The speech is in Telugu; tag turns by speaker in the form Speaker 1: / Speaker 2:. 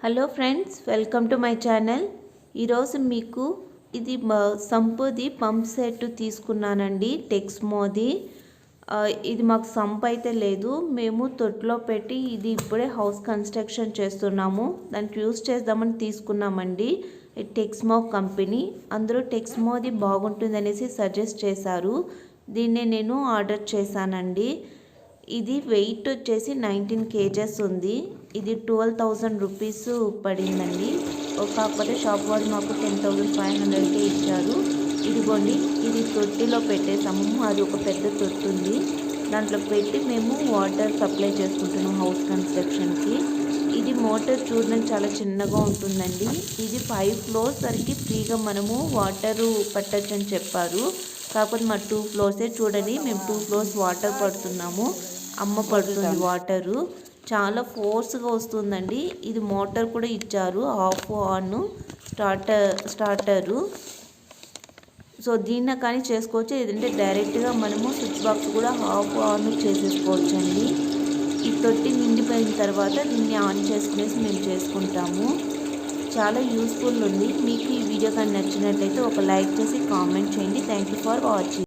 Speaker 1: Hello friends, welcome to my channel. ఈరోజు మీకు ఇది సంపుది పంప్ సెట్ తీసుకున్నానండి. టెక్స్మోది. ఇది మాకు సంప్ అయితే లేదు, మేము తొట్టులో పెట్టి ఇది ఇప్పుడే హౌస్ కన్స్ట్రక్షన్ చేస్తున్నాము. దానికి యూస్ చేద్దామని తీసుకున్నామండి. టెక్స్మో కంపెనీ, అందరూ టెక్స్మోది బాగుంటుందనేసి సజెస్ట్ చేశారు. దీన్నే నేను ఆర్డర్ చేశానండి. ఇది వెయిట్ వచ్చేసి 19 kgs ఉంది. ఇది 12,000 రూపీస్ పడిందండి. కాకపోతే షాప్ వాళ్ళు మాకు 10,500కే ఇచ్చారు. ఇదిగోండి, ఇది తొట్టిలో పెట్టేసాము. అది ఒక పెద్ద తొట్టి ఉంది, దాంట్లో పెట్టి మేము వాటర్ సప్లై చేసుకుంటున్నాం హౌస్ కన్స్ట్రక్షన్కి. ఇది మోటార్ చూడడానికి చాలా చిన్నగా ఉంటుందండి. ఇది 5 floors వరకు ఫ్రీగా మనము వాటరు పట్టచ్చు అని చెప్పారు. కాకపోతే మా 2 floors చూడండి, మేము 2 floors వాటర్ పడుతున్నాము. అమ్మ పడుతుంది వాటరు. చాలా ఫోర్స్గా వస్తుందండి. ఇది మోటార్ కూడా ఇచ్చారు, ఆఫ్ ఆన్ స్టార్టరు. సో దీన్ని కానీ చేసుకోవచ్చు, ఏదంటే డైరెక్ట్గా మనము స్విచ్ బాక్స్ కూడా ఆఫ్ ఆన్ చేసేసుకోవచ్చు అండి. ఈ తొట్టి నిండిపోయిన తర్వాత దీన్ని ఆన్ చేసుకునేసి మేము చేసుకుంటాము. చాలా యూస్ఫుల్ ఉంది. మీకు ఈ వీడియో కానీ నచ్చినట్లయితే ఒక లైక్ చేసి కామెంట్ చేయండి. Thank you for watching.